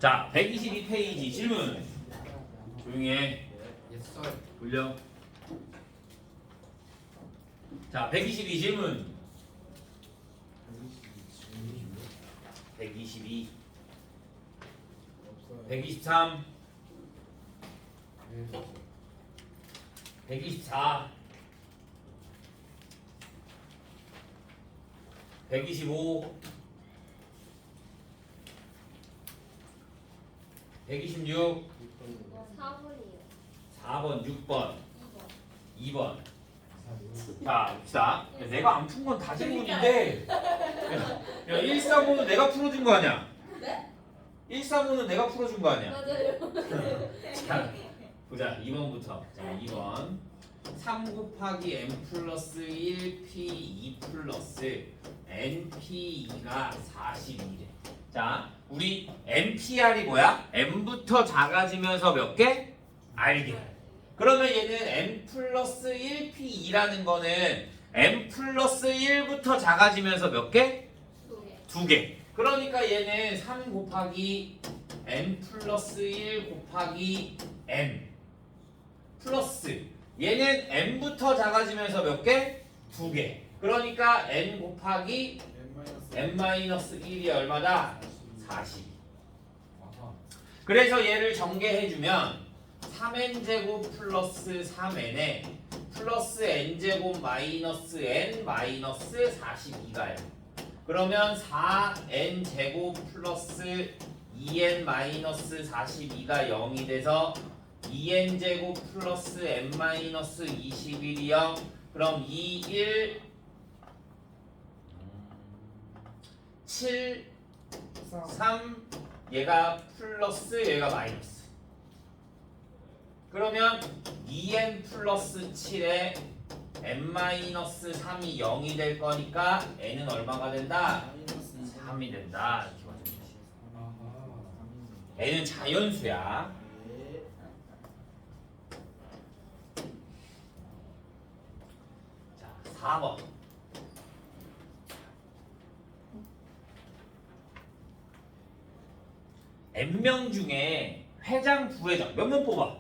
자, 122페이지 질문. 조용히 해. 돌려. 자, 122 질문. 122, 123, 124, 125, 126, 4번이요. 4번, 6번, 2번. 2번. 자, 봅시다. 내가 안 푼 건 다 질문인데. 야, 135는 내가 풀어준 거 아니야? 네? 135는 내가 풀어준 거 아니야? 맞아요. 자, 보자. 2번부터. 자, 2번. 3 곱하기 n 플러스 1p2 플러스 np2가 42래. 자, 우리 npr이 뭐야? n부터 작아지면서 몇 개? 알게. 그러면 얘는 n 플러스 1p2라는 거는 n 플러스 1부터 작아지면서 몇 개? 2개. 2개. 그러니까 얘는 3 곱하기 n 플러스 1 곱하기 n 플러스 얘는 n부터 작아지면서 몇 개? 2개. 그러니까 n 곱하기 n-1이 얼마다? 40. 그래서 얘를 전개해주면 3n제곱 플러스 3n에 플러스 n제곱 마이너스 n 마이너스 42가요. 그러면 4n제곱 플러스 2n 마이너스 42가 0이 돼서 2n제곱 플러스 n 마이너스 21이 0. 그럼 2, 1, 7, 3 얘가 플러스 얘가 마이너스. 그러면 2n 플러스 7에 n-3이 0이 될 거니까 n은 얼마가 된다? 3이 된다. 이렇게 맞으면 돼. n은 자연수야. 자, 4번. n명 중에 회장, 부회장 몇 명 뽑아?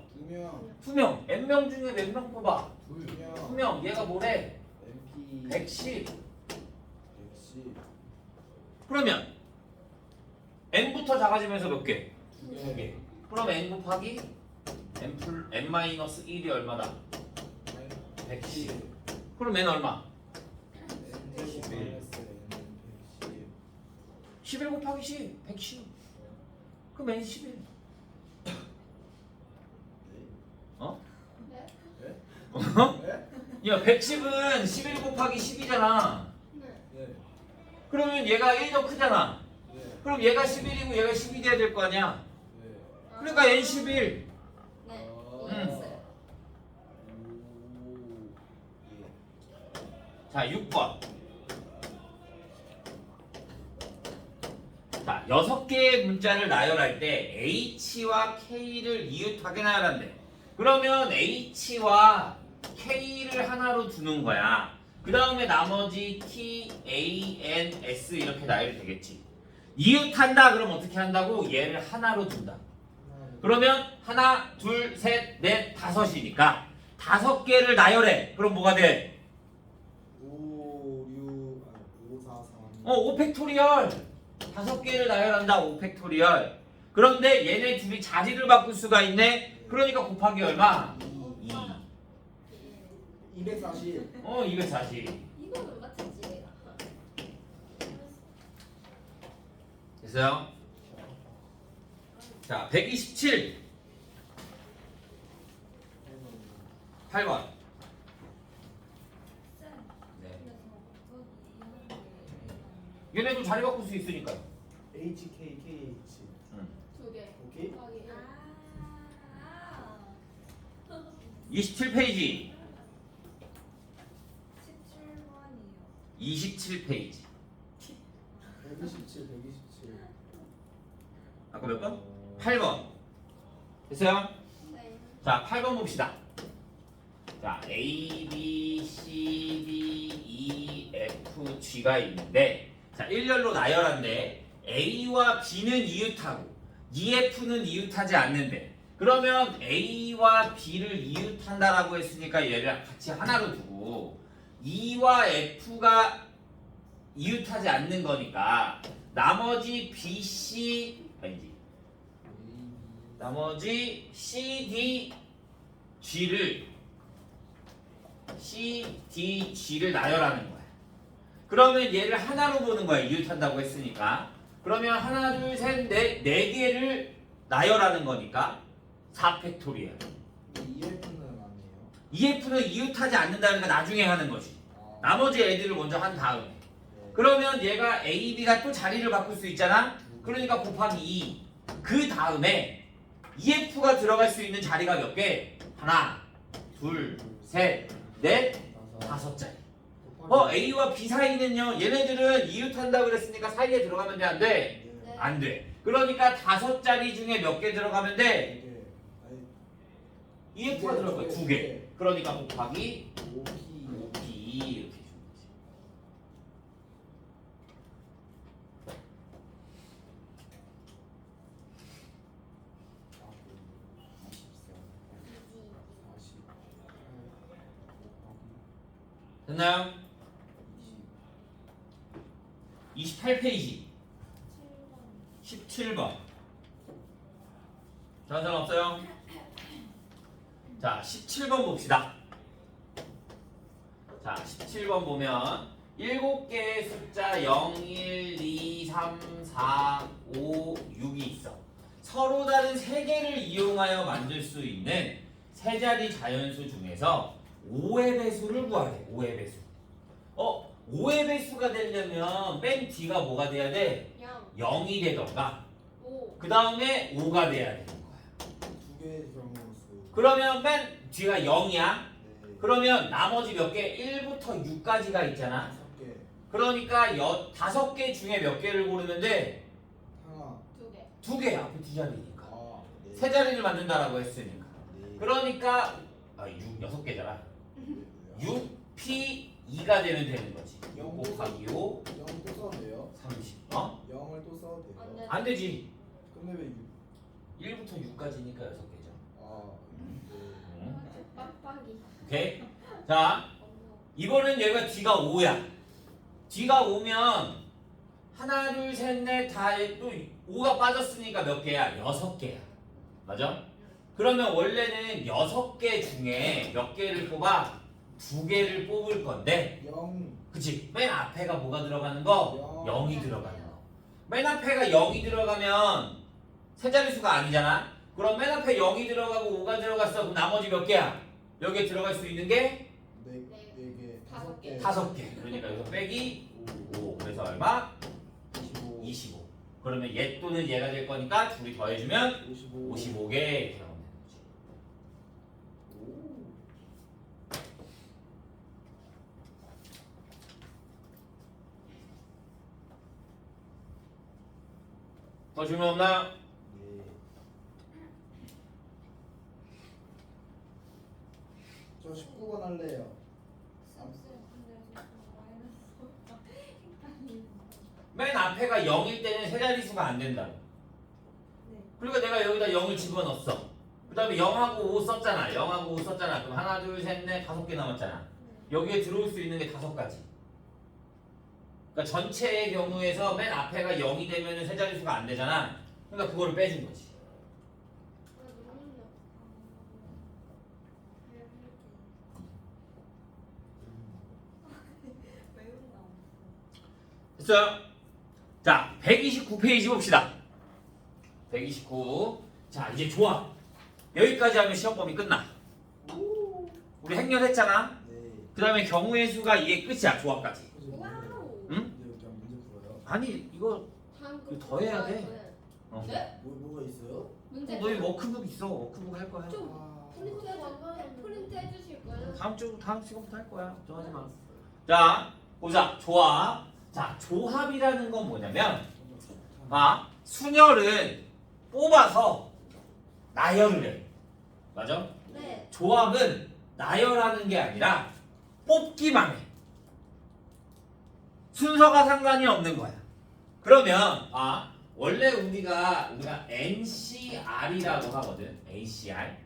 2명. n명 중에 몇 명 뽑아? 2명. 얘가 뭐래? 110. 그러면 n부터 작아지면서 몇 개? 2개. 그럼 n 곱하기 n-1이 얼마다? 110. 그럼 n 얼마? 11 곱하기 10. 110. 그럼 n 11. 어? 네? 어? 야, 110은 11 곱하기 10이잖아. 네. 그러면 얘가 1 더 크잖아. 그럼 얘가 11이고 얘가 12 돼야 될 거 아니야. 그러니까 n 11. 네. 이해했어요. 자, 6번. 자, 6개의 문자를 나열할 때 H와 K를 이웃하게 나열한대. 그러면 H와 K를 하나로 두는 거야. 그 다음에 나머지 T, A, N, S 이렇게 나열이 되겠지. 이웃한다 그럼 어떻게 한다고? 얘를 하나로 둔다. 그러면 하나, 둘, 셋, 넷, 다섯이니까 5개를 나열해. 그럼 뭐가 돼? 5 팩토리얼. 5개를 나열한다. 5 팩토리얼. 그런데 얘네 둘이 자리를 바꿀 수가 있네. 그러니까 곱하기 얼마? 2. 240. 240. 이거는 맞췄지 내가. 됐어요? 자, 127. 8번. 네. 얘네도 자리 바꿀 수 있으니까. HKKH. 2개. 오케이. 27페이지. 17번이요. 27페이지. 127. 아까 몇 번? 8번. 됐어요? 네. 자, 8번 봅시다. 자, A, B, C, D, E, F, G가 있는데 자, 일렬로 나열한데 A와 B는 이웃하고 EF는 이웃하지 않는데 그러면 A와 B를 이웃한다라고 했으니까 얘를 같이 하나로 두고 E와 F가 이웃하지 않는 거니까 나머지 BC 아니지 나머지 CD, G를 나열하는 거야. 그러면 얘를 하나로 보는 거야. 이웃한다고 했으니까. 그러면 하나, 둘, 셋, 넷, 네 개를 나열하는 거니까 4팩토리얼. EF는 아니에요. EF는 이웃하지 않는다는 거 나중에 하는 거지. 나머지 애들을 먼저 한 다음에. 네. 그러면 얘가 A, B가 또 자리를 바꿀 수 있잖아. 그러니까 곱하기 2. 그 다음에 EF가 들어갈 수 있는 자리가 몇 개? 하나, 둘, 셋, 넷, 5자리. A와 B 사이는요. 얘네들은 이웃한다고 그랬으니까 사이에 들어가면 돼, 안 돼? 네. 안 돼. 그러니까 5자리 중에 몇 개 들어가면 돼? EF가 들어갈 거야. 2개. 그러니까 곱하기 5P 이렇게 주는 거지. 됐나요? 28페이지 17번. 다른 사람 없어요? 자, 17번 봅시다. 자, 17번 보면 7개의 숫자 0, 1, 2, 3, 4, 5, 6이 있어. 서로 다른 3개를 이용하여 만들 수 있는 세 자리 자연수 중에서 5의 배수를 구하래. 5의 배수. 5의 배수가 되려면 맨 뒤가 뭐가 돼야 돼? 0이 되던가 5. 그 다음에 5가 돼야 되는 거야. 두 개의 경우수. 그러면 맨 뒤가 0이야. 네. 그러면 나머지 몇 개? 1부터 6까지가 있잖아. 5개. 그러니까 5개 중에 몇 개를 고르면 돼? 하나. 2개. 2개 앞에 두 자리니까. 네. 세 자리를 만든다라고 했으니까. 네. 그러니까 6개잖아. 6P2가 되는 거지. 6 곱하기 5, 0 또 써도 돼요? 30. 0을 또 써도 돼요? 안 돼. 안 되지. 근데 왜 6? 1부터 6까지니까 6개죠. 네. 빡빡이. 오케이? 자, 이번엔 얘가 D가 5야. D가 5면 하나, 둘, 셋, 넷, 다 또 5가 빠졌으니까 몇 개야? 6개야. 맞아? 그러면 원래는 6개 중에 몇 개를 뽑아? 2개를 뽑을 건데 0. 그치? 맨 앞에가 뭐가 들어가는 거? 0. 0이 들어가는 거. 맨 앞에가 0이 들어가면 세 자릿수가 아니잖아. 그럼 맨 앞에 0이 들어가고 5가 들어갔어. 그럼 나머지 몇 개야? 여기에 들어갈 수 있는 게 네 개. 5개. 5개. 그러니까 여기서 빼기 5. 그래서 얼마? 25. 25. 그러면 얘 또는 얘가 될 거니까 둘이 더해주면 55. 55개 이렇게 나오는 거지. 오. 더 질문 없나요? 네. 저 19번 할래요. 맨 앞에가 0일 때는 세 자릿수가 안 된다고. 그러니까 내가 여기다 0을 집어넣었어. 그 다음에 0하고 5 썼잖아. 0하고 5 썼잖아. 그럼 하나, 둘, 셋, 넷, 5개 남았잖아. 여기에 들어올 수 있는 게 5가지. 그러니까 전체의 경우에서 맨 앞에가 0이 되면 세 자릿수가 안 되잖아. 그러니까 그거를 빼준 거지. 됐어요? 자, 129페이지 봅시다. 129. 자, 이제 좋아. 여기까지 하면 시험 범위 끝나. 우리 행렬했잖아. 네. 그 다음에 경우의 수가 이게 끝이야. 조합까지. 와우. 응? 근데 그냥 문제 풀어요? 아니 이거 다음 더 해야 돼. 어. 네? 뭐가 있어요? 문제. 너희 워크북 있어. 워크북 할 거야. 좀 아, 프린트 해주실 거예요? 다음 시간부터 할 거야. 걱정하지 마. 자, 보자. 조합. 자, 조합이라는 건 뭐냐면 순열은 뽑아서 나열을 해. 맞아? 네. 조합은 나열하는 게 아니라 뽑기만 해. 순서가 상관이 없는 거야. 그러면 원래 우리가 NCR이라고 하거든. ACR.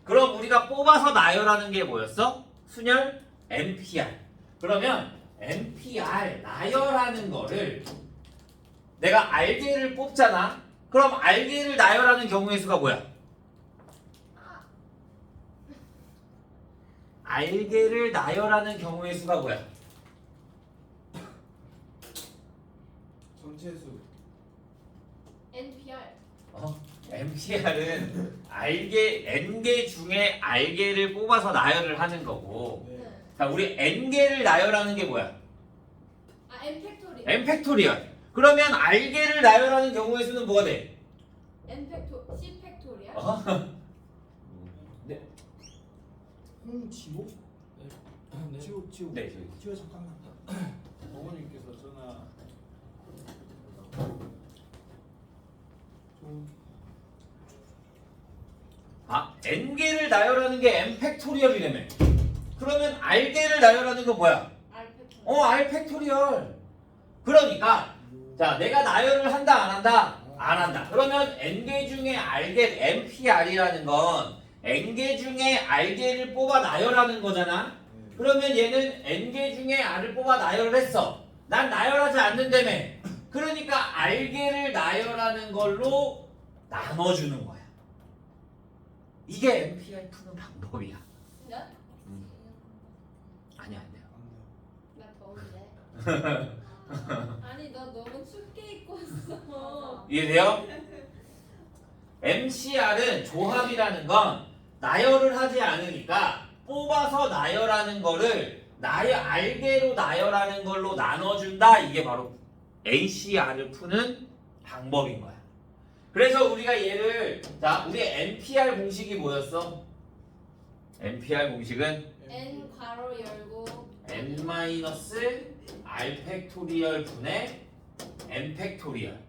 그럼 우리가 뽑아서 나열하는 게 뭐였어? 순열 NPR. 그러면 NPR 나열하는 거를 내가 알게를 뽑잖아. 그럼 알게를 나열하는 경우의 수가 뭐야? 알게를 나열하는 경우의 수가 뭐야? 전체수. NPR. NPR은 N개 중에 알게를 뽑아서 나열을 하는 거고, 네. 네. 자, 우리 N개를 나열하는 게 뭐야? 아 N 팩토리얼. N 팩토리얼. 그러면 알게를 나열하는 경우의 수는 뭐가 돼? N C 팩토리얼. 네. 홍지호? 네. 지호. 네, 저기. 지호 잠깐만. 어머님께서 전화 N개를 나열하는 게 N 팩토리얼이라며. 그러면 R개를 나열하는 건 뭐야? R 팩토리얼. R 팩토리얼. 그러니까 자, 내가 나열을 한다 안 한다? 안 한다. 그러면 N개 중에 R개 NPR이라는 건 N개 중에 R개를 뽑아 나열하는 거잖아. 그러면 얘는 N개 중에 R을 뽑아 나열을 했어. 난 나열하지 않는다며. 그러니까 R개를 나열하는 걸로 나눠주는 거야. 이게 NPR 푸는 방법이야. 네? 아니야, 안 돼요. 나 더운데. 아니 너 너무 춥게 입고 왔어. 이해돼요? MCR은 조합이라는 건 나열을 하지 않으니까 뽑아서 나열하는 거를 알게로 나열하는 걸로 나눠준다. 이게 바로 NCR을 푸는 방법인 거야. 그래서 우리가 얘를 자, 우리 NPR 공식이 뭐였어? NPR 공식은 N 괄호 열고 n-r 팩토리얼 분의 n 팩토리얼.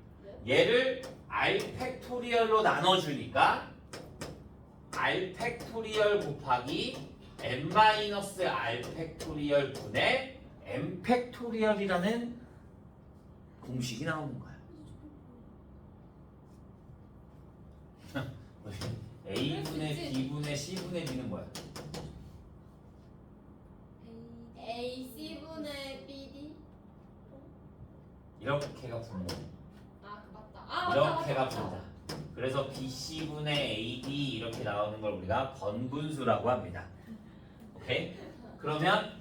네? 얘를 r 팩토리얼로 나눠주니까 r 팩토리얼 곱하기 n-r 팩토리얼 분의 n 팩토리얼이라는 공식이 나오는 거야. a분의 b분의 c분의 d는 뭐야? A C분의 BD. 이렇게가 분모. 아 맞다. 아 맞다. 이렇게가 맞다. 분자. 그래서 BC분의 AD 이렇게 나오는 걸 우리가 번분수라고 합니다. 오케이? 그러면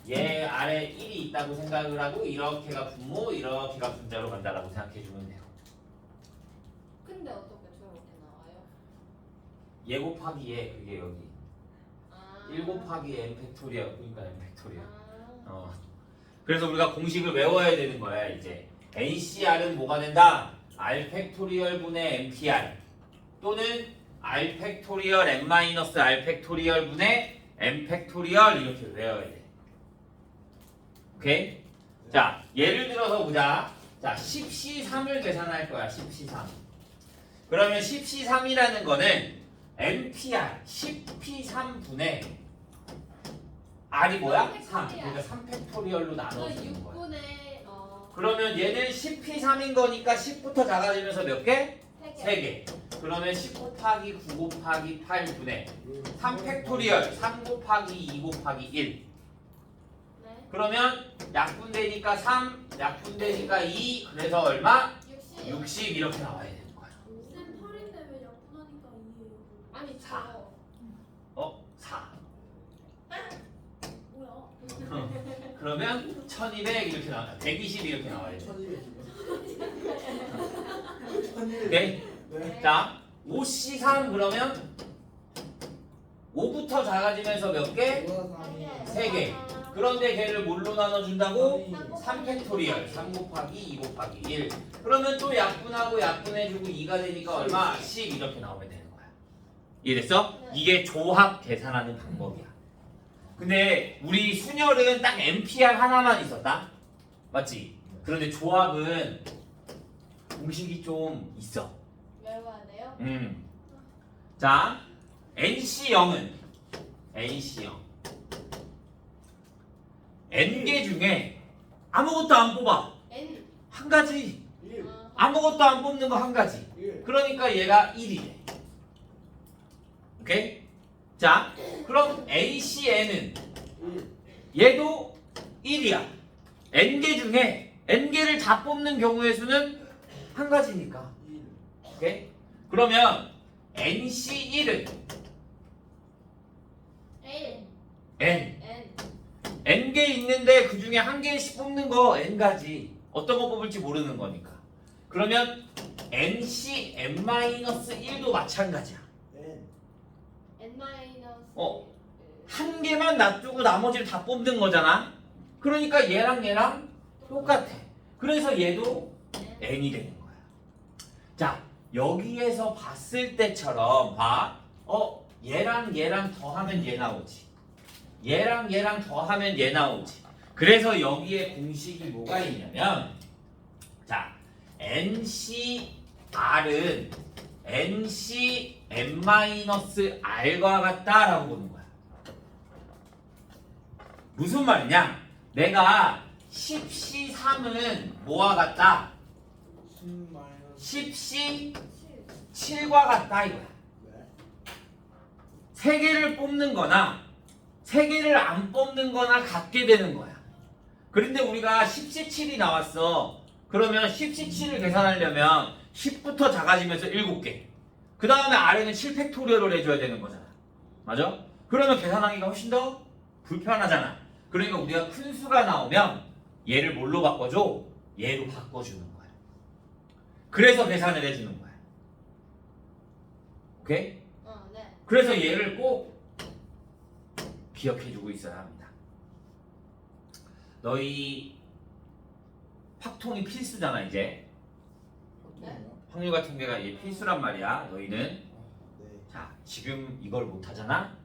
얘 아래 1이 있다고 생각을 하고 이렇게가 분모, 이렇게가 분자로 간다라고 생각해 주면 돼요. 근데 어떻게 저렇게 나와요? 얘 곱하기 얘, 그게 여기. 아. 1 곱하기 n 팩토리얼, 그러니까 n 팩토리얼. 아. 그래서 우리가 공식을 외워야 되는 거야, 이제. NCR은 뭐가 된다? R 팩토리얼 분의 NPR 또는 R 팩토리얼 n-R 팩토리얼 분의 n 팩토리얼 이렇게 외워야 돼. 오케이? 자, 예를 들어서 보자. 자, 10C3을 계산할 거야, 10C3. 그러면 10C3이라는 거는 NPR 10P3분의 R이 뭐야? 3. 그러니까 3팩토리얼로 나눠주는 거야. 6분의 그러면 얘는 10P3인 거니까 10부터 작아지면서 몇 개? 3개. 3개. 그러면 10 곱하기 9 곱하기 8분의 3팩토리얼 3 곱하기 2 곱하기 1. 네. 그러면 약분되니까 3, 약분되니까 2, 그래서 얼마? 60. 60 이렇게 나와야 되는 거야. 쌤 8인데 왜 약분하니까 2예요? 아니 4. 저 4. 뭐야? 그러면 1200 이렇게 나와. 120 이렇게 나와야 돼. 1200. 오케이? 네. 자, 5C3 그러면 5부터 작아지면서 몇 개? 3개. 그런데 걔를 뭘로 나눠준다고? 3팩토리얼 3 곱하기 2 곱하기 1. 그러면 또 약분하고 약분해주고 2가 되니까 얼마? 10 이렇게 나오면 되는 거야. 이해됐어? 이게 조합 계산하는 방법이야. 근데 우리 순열은 딱 NPR 하나만 있었다? 맞지? 그런데 조합은 공식이 좀 있어. 외워야 돼요? 자, NC0은 NC0 N개 중에 아무것도 안 뽑아. N. 한 가지. 1. 아무것도 안 뽑는 거 한 가지. 1. 그러니까 얘가 1이래. 오케이? 자, 그럼 ACN은 1. 얘도 1이야. n개 중에 n개를 다 뽑는 경우의 수는 한 가지니까. 1. 오케이? 그러면 NC1은 N n. N n개 있는데 그 중에 한 개씩 뽑는 거 n가지. 어떤 거 뽑을지 모르는 거니까. 그러면 NCn-1도 마찬가지야. N. N 마이너스 한 개만 놔두고 나머지를 다 뽑는 거잖아. 그러니까 얘랑 똑같아. 그래서 얘도 n이 되는 거야. 자, 여기에서 봤을 때처럼 봐. 얘랑 더하면 얘 나오지. 얘랑 더하면 얘 나오지. 그래서 여기에 공식이 뭐가 있냐면, 자, NCR은 NCn-R과 같다라고 보는 거야. 무슨 말이냐? 내가 10C3은 뭐와 같다? 10 마이너스 10C7과 같다 이거야. 네. 세 개를 뽑는 거나 세 개를 안 뽑는 거나 같게 되는 거야. 그런데 우리가 10C7이 나왔어. 그러면 10C7을 계산하려면 10부터 작아지면서 7개. 그 다음에 아래는 7팩토리얼을 해줘야 되는 거잖아. 맞아? 그러면 계산하기가 훨씬 더 불편하잖아. 그러니까 우리가 큰 수가 나오면 얘를 뭘로 바꿔줘? 얘로 바꿔주는 거야. 그래서 계산을 해주는 거야. 오케이? 네. 그래서 얘를 꼭 기억해주고 있어야 합니다. 너희 확통이 필수잖아 이제. 어떤가요? 확률과 통계가 이제 필수란 말이야. 너희는. 네. 자, 지금 이걸 못하잖아?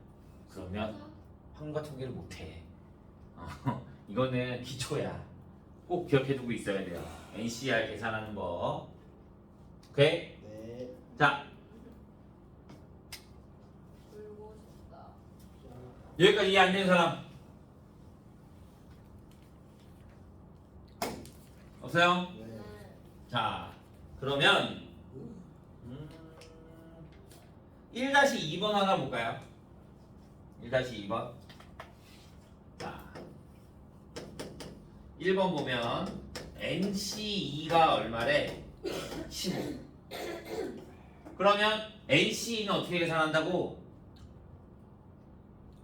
그러면 확률과 통계를 못해. 이거는 기초야. 꼭 기억해두고 있어야 돼요. NCR 계산하는 거. 오케이? 네. 자, 울고 싶다. 여기까지 이해 안 되는 사람? 없어요? 네. 자, 그러면 1-2번 하나 볼까요? 1-2번. 자, 1번 보면 NC2가 얼마래? 15. 그러면 NC2는 어떻게 계산한다고?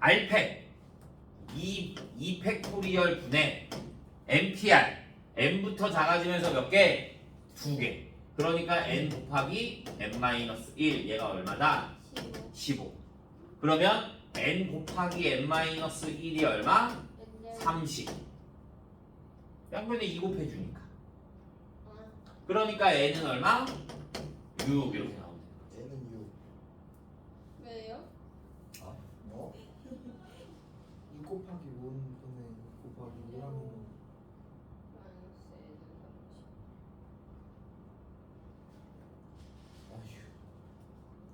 R팩 2 팩토리얼 분의 NPR n부터 작아지면서 몇 개? 2개. 그러니까 n 곱하기 n-1 얘가 얼마다? 15. 그러면 n 곱하기 n-1이 얼마? 30. 양변에 2 곱해주니까. 그러니까 n은 얼마? 6 이렇게 나오네. N은 6. 왜요? 어? 6 곱하기 5는 곱하기 1하면 아휴.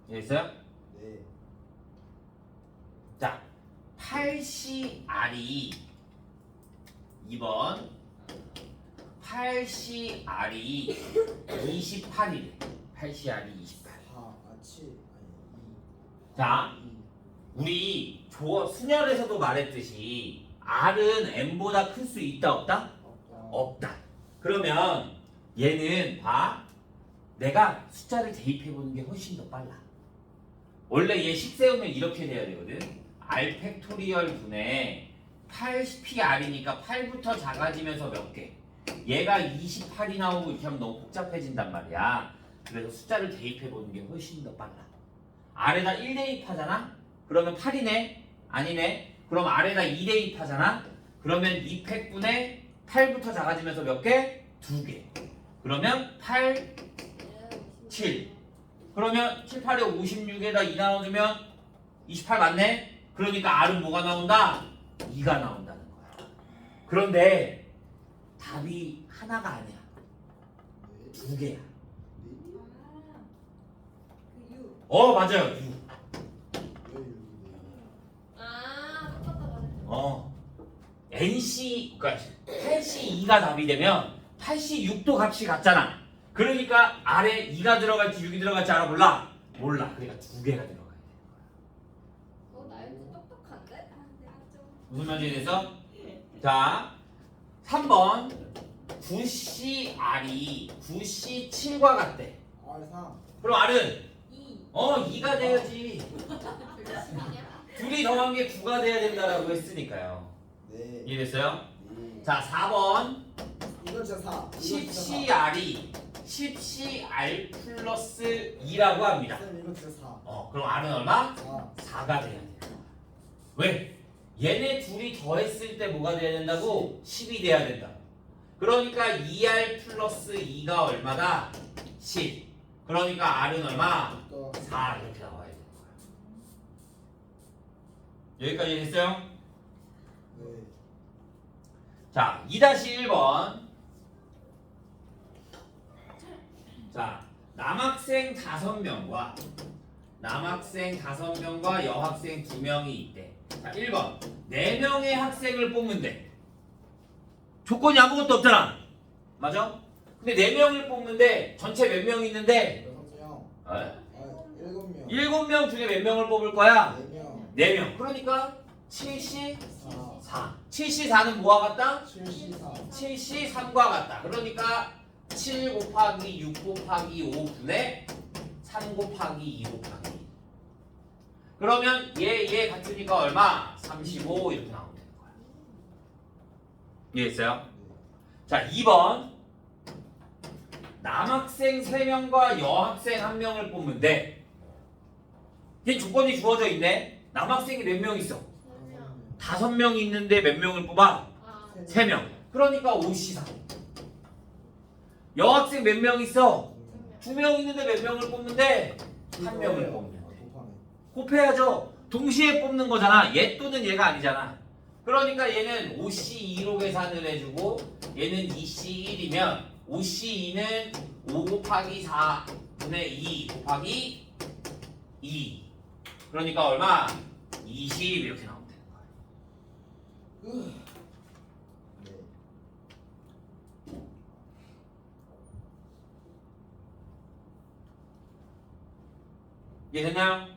이해했어요? 네. 자, 8CR이 2번 8CR이 28이래. 8CR이 28. 4, 7, 아니 2. 자, 우리 순열에서도 말했듯이 R은 N보다 클 수 있다 없다? 없다. 그러면 얘는 봐. 내가 숫자를 대입해보는 게 훨씬 더 빨라. 원래 얘 식 세우면 이렇게 돼야 되거든. R 팩토리얼 분의 8PR이니까 8부터 작아지면서 몇 개. 얘가 28이 나오고 이렇게 하면 너무 복잡해진단 말이야. 그래서 숫자를 대입해보는 게 훨씬 더 빨라. R에다 1 대입하잖아? 그러면 8이네? 아니네? 그럼 R에다 2 대입하잖아? 그러면 2팩분의 8부터 작아지면서 몇 개? 2개. 그러면 8, 7. 그러면 7, 8에 56에다 2 나눠주면 28 맞네? 그러니까 R은 뭐가 나온다? 2가 나온다는 거야. 그런데 답이 하나가 아니야. 네. 2개야. 그 6. 맞아요. 6. 왜 6이네요? 똑같다. NC, 그러니까 8C2가 답이 되면 8C6도 값이 같잖아. 그러니까 아래 2가 들어갈지 6이 들어갈지 알아 몰라? 몰라. 그러니까 두 개가 들어가야 돼. 나연이 똑똑한데? 아, 내가 좀. 무슨 말인지 됐어? 자, 3번 9CR이 9C7과 같대. R3 그럼 R은 2. 2가 돼야지. 불신이냐? 둘이 더한 게 9가 돼야 된다라고 했으니까요. 네. 이해됐어요? 네. 자, 4번 이건 진짜 4 10CR이 10CR 플러스 2라고 합니다. 쌤 이거 진짜 4 그럼 R은 얼마? 4 4가 돼야 돼요. 왜? 얘네 둘이 더했을 때 뭐가 돼야 된다고? 10이 돼야 된다. 그러니까 2R 플러스 2가 얼마다? 10. 그러니까 R은 얼마? 또 4 이렇게 나와야 되는 거야. 여기까지 됐어요? 네. 자, 2-1번. 자, 남학생 5명과 여학생 2명이 있대. 자, 1번. 4명의 학생을 뽑는데 조건이 아무것도 없잖아. 맞아? 근데 4명을 뽑는데 전체 몇 명 있는데 6명 7명 7명 중에 몇 명을 뽑을 거야? 4명 4명. 그러니까 7C 4 4. 7C 4는 뭐와 같다? 7C 4 7C 3과 같다. 그러니까 7 곱하기 6 곱하기 5분의 3 곱하기 2 곱하기 2. 그러면 얘 같으니까 얼마? 35 이렇게 나오면 되는 거야. 이해했어요? 자, 2번. 남학생 3명과 여학생 1명을 뽑는데 얘 조건이 주어져 있네. 남학생이 몇 명 있어? 5명이 있는데 몇 명을 뽑아? 3명. 그러니까 5C4. 여학생 몇 명 있어? 2명 있는데 몇 명을 뽑는데? 1명을 뽑는 데. 곱해야죠. 동시에 뽑는 거잖아. 얘 또는 얘가 아니잖아. 그러니까 얘는 5C2로 계산을 해주고 얘는 2C1이면 5C2는 5 곱하기 4분의 2 곱하기 2. 그러니까 얼마? 20 이렇게 나오면 되는 거야. 네. 이해됐나요?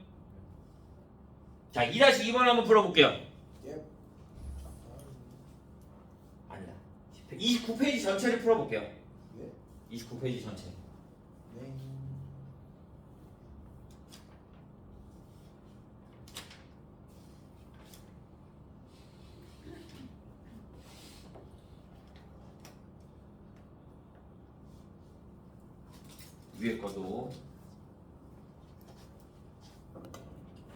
자, 2-2번 한번 풀어볼게요. 예. 아니다. 29페이지 전체를 풀어볼게요. 예. 29페이지 전체. 네. 위에 것도